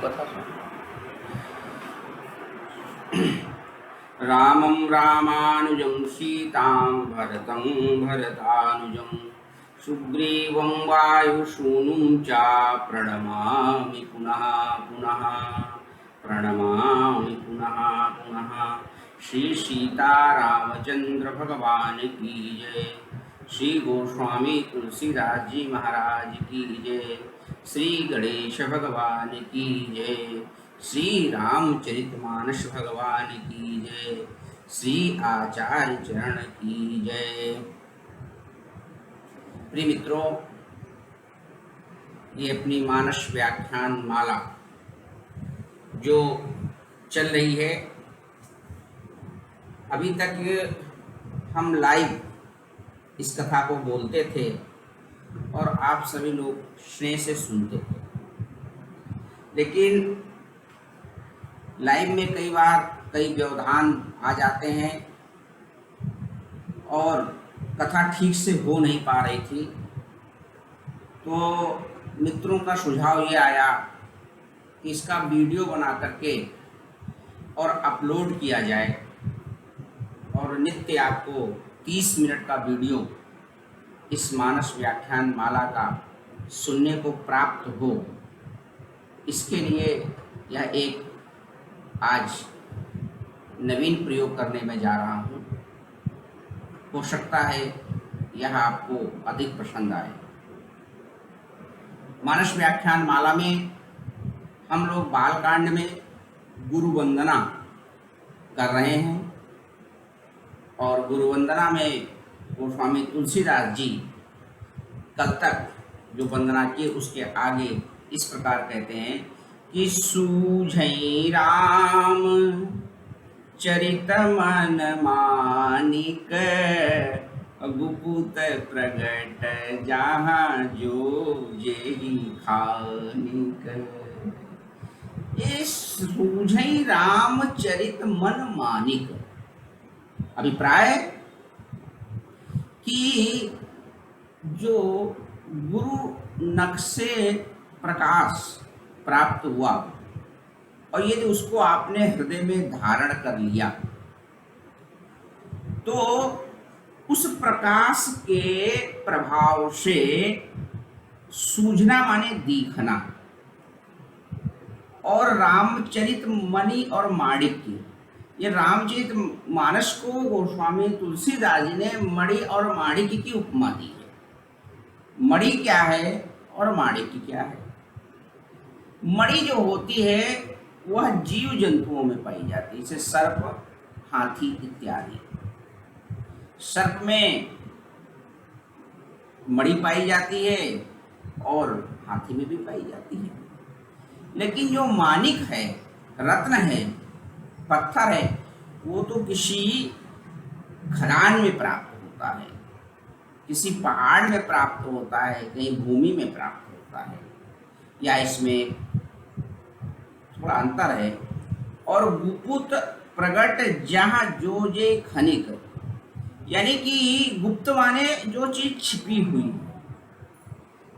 कथा सुन। रामं रामानुजं सीतां भरतं भरतानुजं सुग्रीवं वायुसूनुं च प्रणमामि पुनः पुनः प्रणमामि पुनः पुनः। श्री सीतारामचंद्र भगवान की जय। श्री गोस्वामी तुलसीदास जी महाराज की जय। श्री गणेश भगवान की जय। श्री रामचरितमानस भगवान की जय। श्री आचार्य चरण की जय। प्रिय मित्रों, ये अपनी मानस व्याख्यान माला जो चल रही है, अभी तक हम लाइव इस कथा को बोलते थे और आप सभी लोग स्नेह से सुनते थे, लेकिन लाइव में कई बार कई व्यवधान आ जाते हैं और कथा ठीक से हो नहीं पा रही थी। तो मित्रों का सुझाव ये आया कि इसका वीडियो बना करके और अपलोड किया जाए और नित्य आपको 30 मिनट का वीडियो इस मानस व्याख्यान माला का सुनने को प्राप्त हो। इसके लिए यह एक आज नवीन प्रयोग करने में जा रहा हूँ। हो सकता है यह आपको अधिक पसंद आए। मानस व्याख्यान माला में हम लोग बालकांड में गुरु वंदना कर रहे हैं और गुरु वंदना में गोस्वामी तुलसीदास जी कल तक जो वंदना की उसके आगे इस प्रकार कहते हैं कि सूझई राम चरित मन मानिक गुपुत प्रगट जहाँ जो जेहि खानिक। ये सूझई राम चरित मन मानिक अभिप्राय कि जो गुरु नक्शे प्रकाश प्राप्त हुआ और यदि उसको आपने हृदय में धारण कर लिया तो उस प्रकाश के प्रभाव से सूझना माने दिखना और रामचरित मणि और माणिक्य, ये रामचरित मानस को गोस्वामी तुलसीदास जी ने मणि और माणिक्य की उपमा दी है। मणि क्या है और माणिक्य क्या है? मणि जो होती है वह जीव जंतुओं में पाई जाती है, जैसे सर्प, हाथी इत्यादि। सर्प में मणि पाई जाती है और हाथी में भी पाई जाती है। लेकिन जो माणिक है, रत्न है, पत्थर है, वो तो किसी खदान में प्राप्त होता है, किसी पहाड़ में प्राप्त होता है, कहीं भूमि में प्राप्त होता है, या इसमें थोड़ा अंतर है। और गुप्त प्रगट जहाँ जो जे खनिक, यानी कि गुप्त माने जो चीज छिपी हुई है,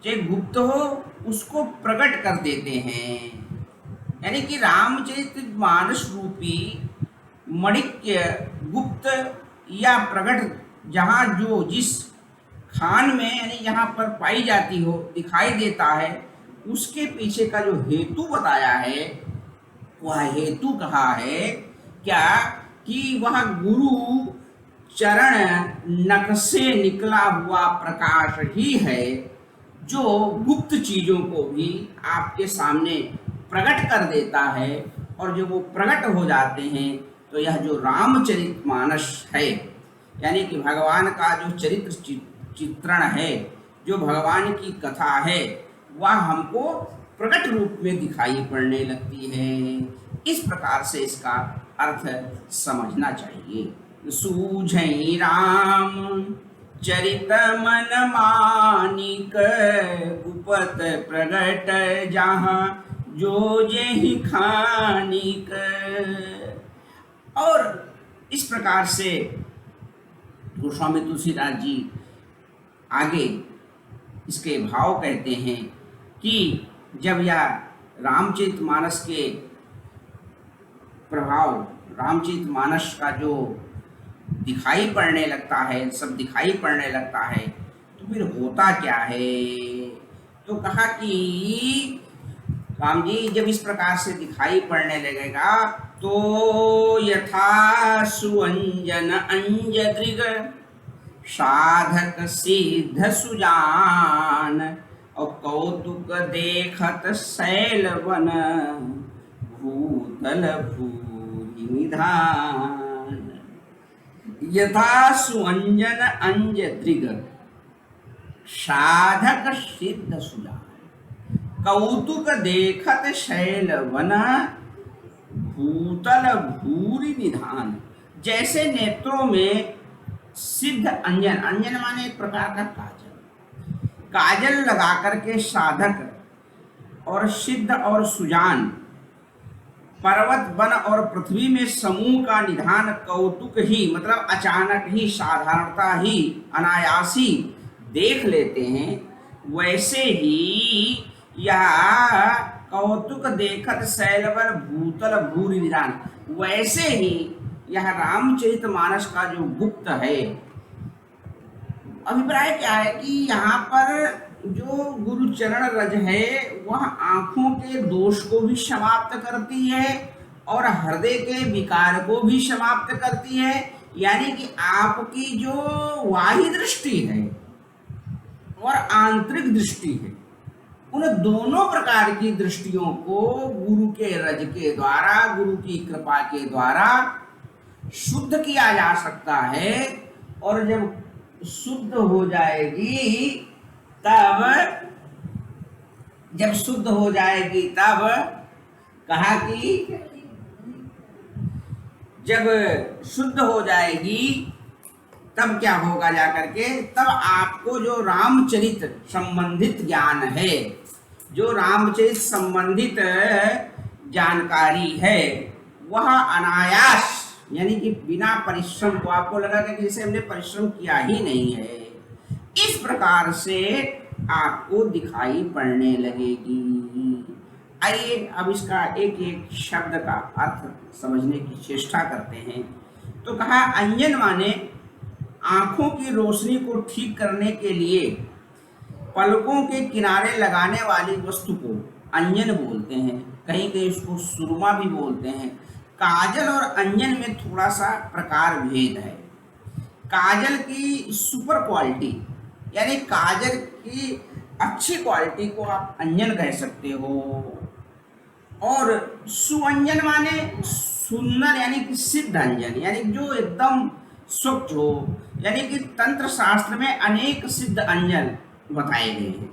चाहे गुप्त हो उसको प्रकट कर देते हैं। यानी कि रामचरित मानस रूपी मणिक्य गुप्त या प्रकट जहाँ जो जिस खान में यानी यहाँ पर पाई जाती हो, दिखाई देता है, उसके पीछे का जो हेतु बताया है वह हेतु कहा है क्या कि वह गुरु चरण नख से निकला हुआ प्रकाश ही है जो गुप्त चीजों को भी आपके सामने प्रकट कर देता है। और जब वो प्रकट हो जाते हैं तो यह जो रामचरित मानस है, यानी कि भगवान का जो चरित्र चित्रण है, जो भगवान की कथा है, वह हमको प्रकट रूप में दिखाई पड़ने लगती है। इस प्रकार से इसका अर्थ समझना चाहिए। सूझई राम चरित मन मानिक गुपत प्रगट जहाँ जो जेहि खानिक। और इस प्रकार से गोस्वामी तुलसीदास जी आगे इसके भाव कहते हैं कि जब यह रामचरितमानस के प्रभाव, रामचरितमानस का जो दिखाई पड़ने लगता है, सब दिखाई पड़ने लगता है, तो फिर होता क्या है? तो कहा कि राम जी जब इस प्रकार से दिखाई पड़ने लगेगा तो यथा सुअंजन अंजदृग साधक सिद्ध सुजान और कौतुक देखत शैलवन भूतल भूरि निधान। यथा सुअंजन अंजदृग साधक सिद्ध सुजान कौतुक देखत शैलवन भूतल भूरि निधान। जैसे नेत्रों में सिद्ध अंजन, अंजन माने एक प्रकार का काजल, काजल लगा करके साधक और सिद्ध और सुजान पर्वत वन और पृथ्वी में समूह का निधान कौतुक ही मतलब अचानक ही, साधारणता ही, अनायासी देख लेते हैं, वैसे ही यह कौतुक देखत शैलवन भूतल भूरि निधान, वैसे ही यह रामचरितमानस का जो गुप्त है, अभिप्राय क्या है कि यहाँ पर जो गुरुचरण रज है वह आंखों के दोष को भी समाप्त करती है और हृदय के विकार को भी समाप्त करती है। यानी कि आपकी जो बाह्य दृष्टि है और आंतरिक दृष्टि है, उन दोनों प्रकार की दृष्टियों को गुरु के रज के द्वारा, गुरु की कृपा के द्वारा शुद्ध किया जा सकता है। और जब शुद्ध हो जाएगी तब, जब शुद्ध हो जाएगी तब कहा कि जब शुद्ध हो जाएगी तब क्या होगा जाकर के, तब आपको जो रामचरित संबंधित ज्ञान है, जो रामचरित संबंधित जानकारी है, वह अनायास यानी कि बिना परिश्रम को, आपको लगा कि जैसे हमने परिश्रम किया ही नहीं है, इस प्रकार से आपको दिखाई पड़ने लगेगी। आइए अब इसका एक एक शब्द का अर्थ समझने की चेष्टा करते हैं। तो कहा अंजन माने आंखों की रोशनी को ठीक करने के लिए पलकों के किनारे लगाने वाली वस्तु को अंजन बोलते हैं, कहीं कहीं उसको सुरमा भी बोलते हैं। काजल और अंजन में थोड़ा सा प्रकार भेद है। काजल की सुपर क्वालिटी यानी काजल की अच्छी क्वालिटी को आप अंजन कह सकते हो, और सुअंजन माने सुंदर यानी कि सिद्ध अंजन, यानी जो एकदम स्वच्छ हो। यानी कि तंत्र शास्त्र में अनेक सिद्ध अंजन बताए गए हैं।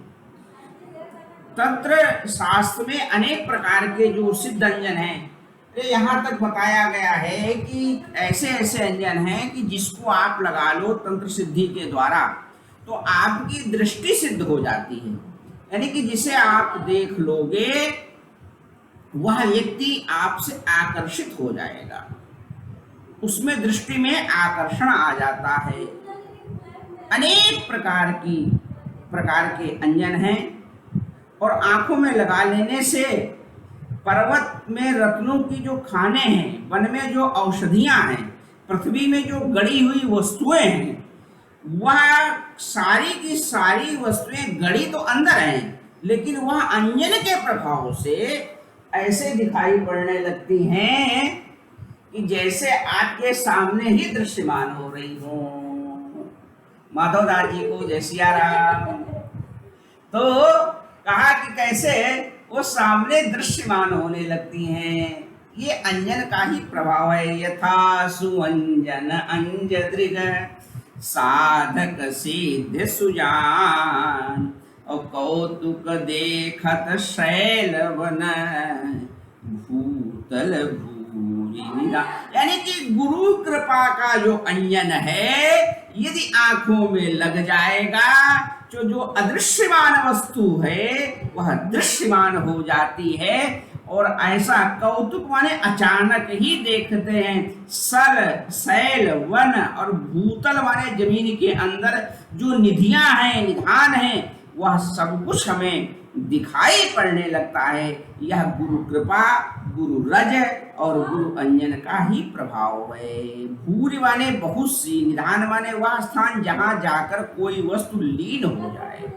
तंत्र शास्त्र में अनेक प्रकार के जो सिद्ध अंजन हैं, तो यहाँ तक बताया गया है कि ऐसे ऐसे अंजन हैं कि जिसको आप लगा लो तंत्र सिद्धि के द्वारा तो आपकी दृष्टि सिद्ध हो जाती है। यानी कि जिसे आप देख लोगे वह व्यक्ति आपसे आकर्षित हो जाएगा, उसमें दृष्टि में आकर्षण आ जाता है। अनेक प्रकार के अंजन हैं, और आंखों में लगा लेने से पर्वत में रत्नों की जो खाने हैं, वन में जो औषधियां हैं, पृथ्वी में जो गड़ी हुई वस्तुएं हैं, वह सारी की सारी वस्तुएं गड़ी तो अंदर हैं, लेकिन वह अंजन के प्रभाव से ऐसे दिखाई पड़ने लगती हैं कि जैसे आपके सामने ही दृश्यमान हो रही हो। माधवदास जी को जय सिया राम। तो कहा कि कैसे वो सामने दृश्यमान होने लगती हैं, ये अंजन का ही प्रभाव है। यथा सुअंजन अंजदृग साधक सिद्ध सुजान और कौतुक देखत शैलवन भूतल भूरि निधान। यानी कि गुरु कृपा का जो अंजन है, यदि आंखों में लग जाएगा तो जो अदृश्यमान वस्तु है वह दृश्यमान हो जाती है। और ऐसा कौतुक माने अचानक ही देखते हैं। सल, शैल, वन और भूतल माने जमीन के अंदर जो निधियां हैं, निधान हैं, वह सब कुछ हमें दिखाई पड़ने लगता है। यह गुरु कृपा, गुरु रज और गुरु अंजन का ही प्रभाव है। भूरि माने बहुत सी, निधान माने वह स्थान जहां जाकर कोई वस्तु लीन हो जाए,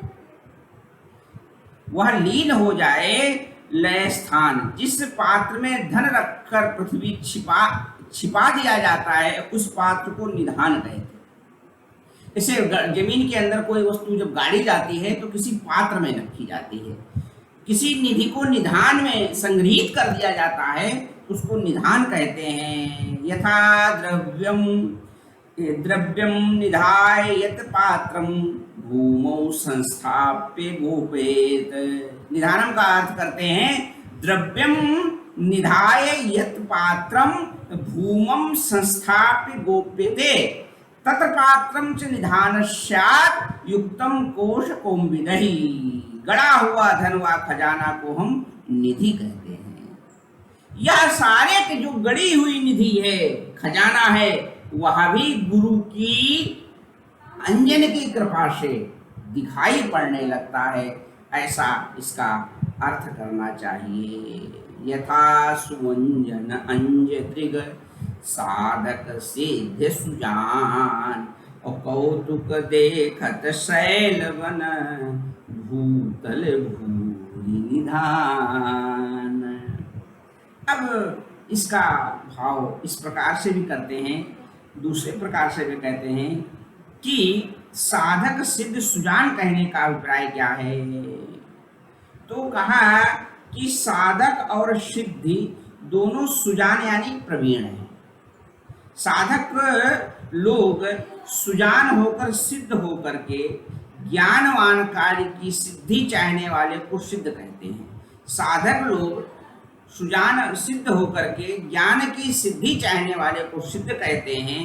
वह लीन हो जाए। लय स्थान, जिस पात्र में धन रखकर पृथ्वी छिपा दिया जाता है, उस पात्र को निधान कहते हैं। इसे जमीन के अंदर कोई वस्तु जब गाड़ी जाती है तो किसी पात्र में रखी जाती है। किसी निधि को निधान में संग्रहित कर दिया जाता है, उसको निधान कहते हैं। यथा द्रव्यम द्रव्यम निधाय यत पात्रम भूमौ संस्थाप्य गोपेत। निधानम का अर्थ करते हैं द्रव्यम निधाय यत पात्रम भूमम संस्थाप्य गोप्यते तत्र पात्रम च निधान स्यात् युक्तम कोश कौम्बिदहि। गड़ा हुआ धन व खजाना को हम निधि कहते हैं। यह सारे की जो गड़ी हुई निधि है, खजाना है, वह भी गुरु की अंजन की कृपा से दिखाई पड़ने लगता है, ऐसा इसका अर्थ करना चाहिए। यथा सुअंजन अंज दृग साधक सिद्ध सुजान और कौतुक देखत शैल वन भूतल भूरि निधान। अब इसका भाव इस प्रकार से भी करते हैं, दूसरे प्रकार से भी कहते हैं कि साधक सिद्ध सुजान कहने का अभिप्राय क्या है। तो कहा कि साधक और सिद्धि दोनों सुजान यानी प्रवीण हैं। साधक लोग सुजान होकर सिद्ध होकर के ज्ञानवान कार्य की सिद्धि चाहने वाले को सिद्ध कहते हैं। साधक लोग सुजान सिद्ध होकर के ज्ञान की सिद्धि चाहने वाले को सिद्ध कहते हैं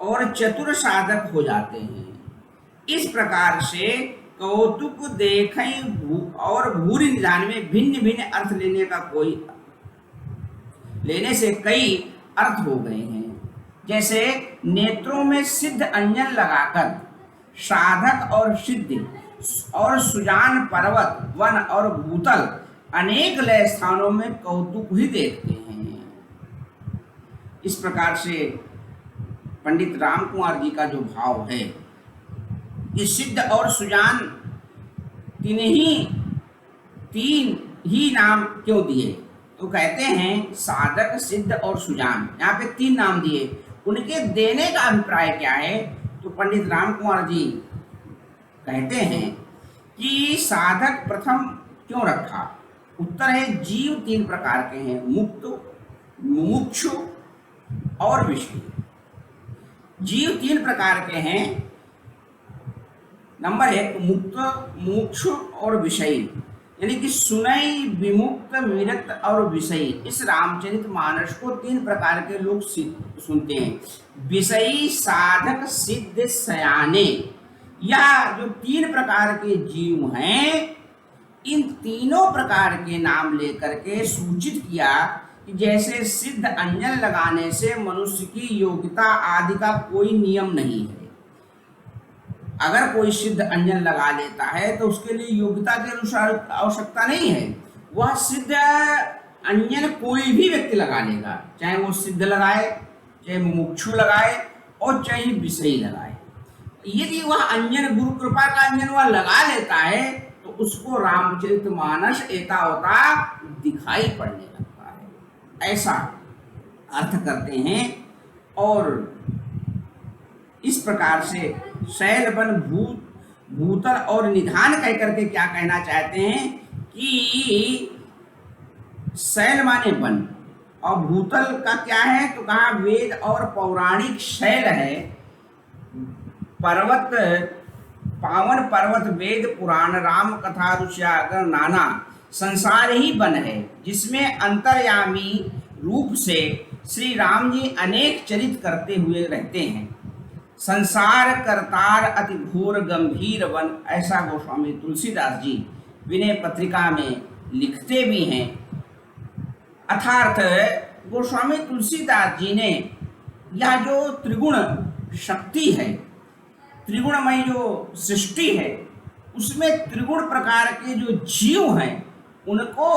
और चतुर साधक हो जाते हैं। इस प्रकार से कौतुक देखें और भूरि निधान में भिन्न भिन्न अर्थ लेने से कई अर्थ हो गए हैं। जैसे नेत्रों में सिद्ध अंजन लगाकर साधक और सिद्धि और सुजान पर्वत वन और भूतल अनेक लय स्थानों में कौतुक ही देखते हैं। इस प्रकार से पंडित राम कुमार जी का जो भाव है कि सिद्ध और सुजान तीन ही नाम क्यों दिए, तो कहते हैं साधक सिद्ध और सुजान, यहाँ पे तीन नाम दिए। उनके देने का अभिप्राय क्या है, तो पंडित राम कुमार जी कहते हैं कि साधक प्रथम क्यों रखा। उत्तर है जीव तीन प्रकार के हैं, मुक्त, मुमुक्षु और विषयी। जीव तीन प्रकार के हैं। नंबर एक मुक्त, मुमुक्षु और विषयी, यानी कि सुनई, विमुक्त, विरक्त और विषयी। इस रामचरितमानस को तीन प्रकार के लोग सुनते हैं। विषयी, साधक, सिद्ध, सयाने। यह जो तीन प्रकार के जीव हैं, इन तीनों प्रकार के नाम लेकर के सूचित किया कि जैसे सिद्ध अंजन लगाने से मनुष्य की योग्यता आदि का कोई नियम नहीं है। अगर कोई सिद्ध अंजन लगा लेता है तो उसके लिए योग्यता के अनुसार आवश्यकता नहीं है। वह सिद्ध अंजन कोई भी व्यक्ति लगा लेगा, चाहे वो सिद्ध लगाए, चाहे मुमुक्षु लगाए और चाहे विषयी लगाए। यदि वह अंजन गुरु कृपा का अंजन वह लगा लेता है तो उसको रामचरितमानस एतावता दिखाई पड़ने लगता है, ऐसा अर्थ करते हैं। और इस प्रकार से शैल वन भूतल और निधान कह करके क्या कहना चाहते हैं कि शैल माने वन और भूतल का क्या है, तो कहा वेद और पौराणिक शैल है। पर्वत, पावन पर्वत, वेद पुराण, राम कथा, ऋष्यागर, नाना संसार ही वन है, जिसमें अंतर्यामी रूप से श्री राम जी अनेक चरित करते हुए रहते हैं। संसार करतार अति घोर गंभीर वन, ऐसा गोस्वामी तुलसीदास जी विनय पत्रिका में लिखते भी हैं। अर्थात गोस्वामी तुलसीदास जी ने यह जो त्रिगुण शक्ति है, त्रिगुणमय जो सृष्टि है, उसमें त्रिगुण प्रकार के जो जीव हैं उनको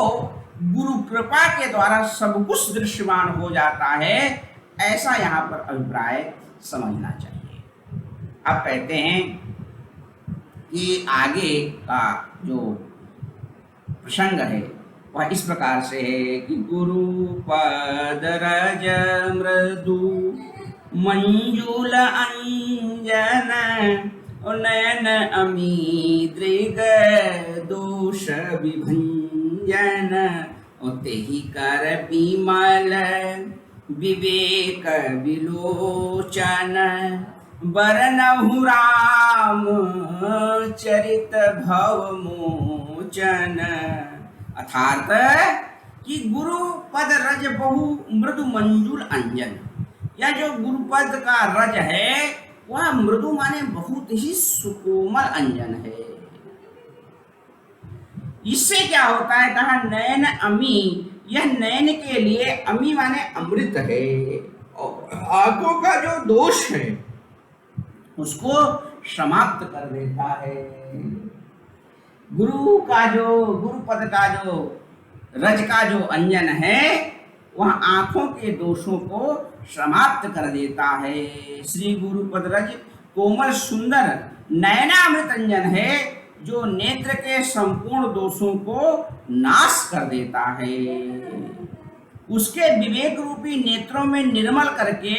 गुरु कृपा के द्वारा सब कुछ दृश्यमान हो जाता है, ऐसा यहाँ पर अभिप्राय समझना चाहिए। अब कहते हैं कि आगे का जो प्रसंग है वह इस प्रकार से है कि गुरु पद रज मृदु मंजुल अंजन नयन अमी दृग दोष विभंजन तेहि कर विमल विवेक विलोचन बरनहु राम चरित भव मोचन। अर्थात कि गुरु पद रज बहु मृदु मंजुल अंजन, या जो गुरुपद का रज है वह मृदु माने बहुत ही सुकोमल अंजन है। इससे क्या होता है, कहा नयन अमी, यह नयन के लिए अमी माने अमृत है, और आंखों का जो दोष है उसको समाप्त कर देता है। गुरुपद का जो रज का जो अंजन है वह आंखों के दोषों को समाप्त कर देता है। श्री गुरुपद रज कोमल सुंदर नयनामृत अंजन है जो नेत्र के संपूर्ण दोषों को नाश कर देता है। उसके विवेक रूपी नेत्रों में निर्मल करके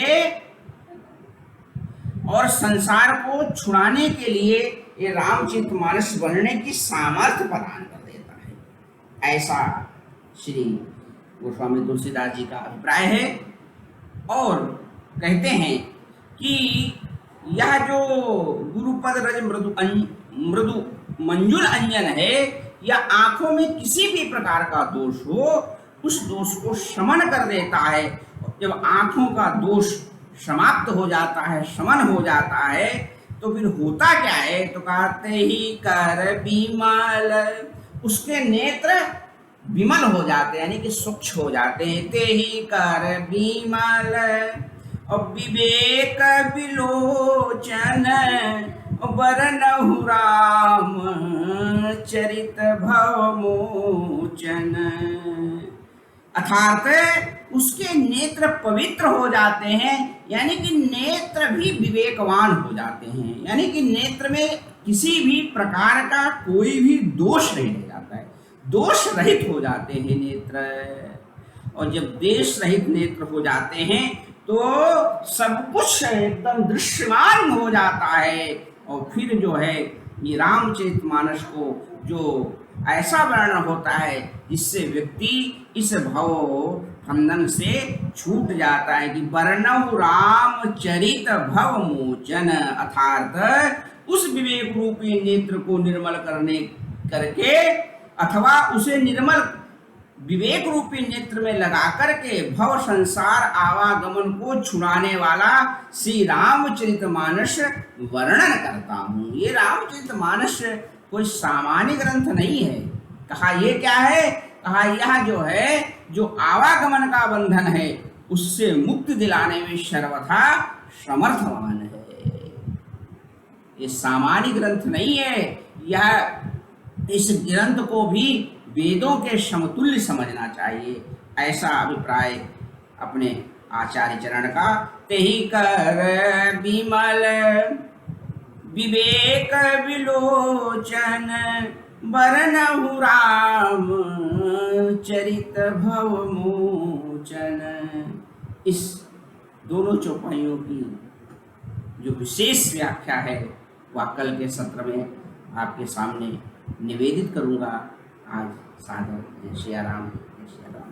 और संसार को छुड़ाने के लिए ये रामचरितमानस बनने की सामर्थ्य प्रदान कर देता है, ऐसा श्री गोस्वामी तुलसीदास जी का अभिप्राय है। और कहते हैं कि यह जो गुरुपद रज मृदु मंजुल अंजन है, यह आंखों में किसी भी प्रकार का दोष हो उस दोष को शमन कर देता है। जब आंखों का दोष समाप्त हो जाता है, शमन हो जाता है, तो फिर होता क्या है, तो कहते ही कर विमल, उसके नेत्र विमल हो जाते हैं, यानी कि स्वच्छ हो जाते हैं। ते ही कर विमल और विवेक विलोचन बरनहु राम चरित भव मोचन। अर्थात उसके नेत्र पवित्र हो जाते हैं, यानी कि नेत्र भी विवेकवान हो जाते हैं, यानी कि नेत्र में किसी भी प्रकार का कोई भी दोष नहीं रह जाता है, दोष रहित हो जाते हैं नेत्र। और जब दोष रहित नेत्र हो जाते हैं तो सब कुछ एकदम दृश्यमान हो जाता है। और फिर जो है ये रामचरितमानस को जो ऐसा वर्णन होता है जिससे व्यक्ति इस भव बंधन से छूट जाता है कि बरनहु रामचरित भव मोचन। अर्थात उस विवेक रूपी नेत्र को निर्मल करके अथवा उसे निर्मल विवेक रूपी नेत्र में लगा करके भव संसार आवागमन को छुड़ाने वाला श्री रामचरितमानस वर्णन करता हूँ। ये रामचरितमानस कोई सामान्य ग्रंथ नहीं है। कहा ये क्या है, कहा यह जो है जो आवागमन का बंधन है उससे मुक्ति दिलाने में सर्वथा समर्थवान है। ये सामान्य ग्रंथ नहीं है, यह इस ग्रंथ को भी वेदों के समतुल्य समझना चाहिए, ऐसा अभिप्राय अपने आचार्य चरण का। तेहि कर विमल विवेक विलोचन बरनहु राम चरित भव मोचन। इस दोनों चौपाइयों की जो विशेष व्याख्या है वह कल के सत्र में आपके सामने निवेदित करूँगा। आज सादर जय श्री राम, जय श्री राम।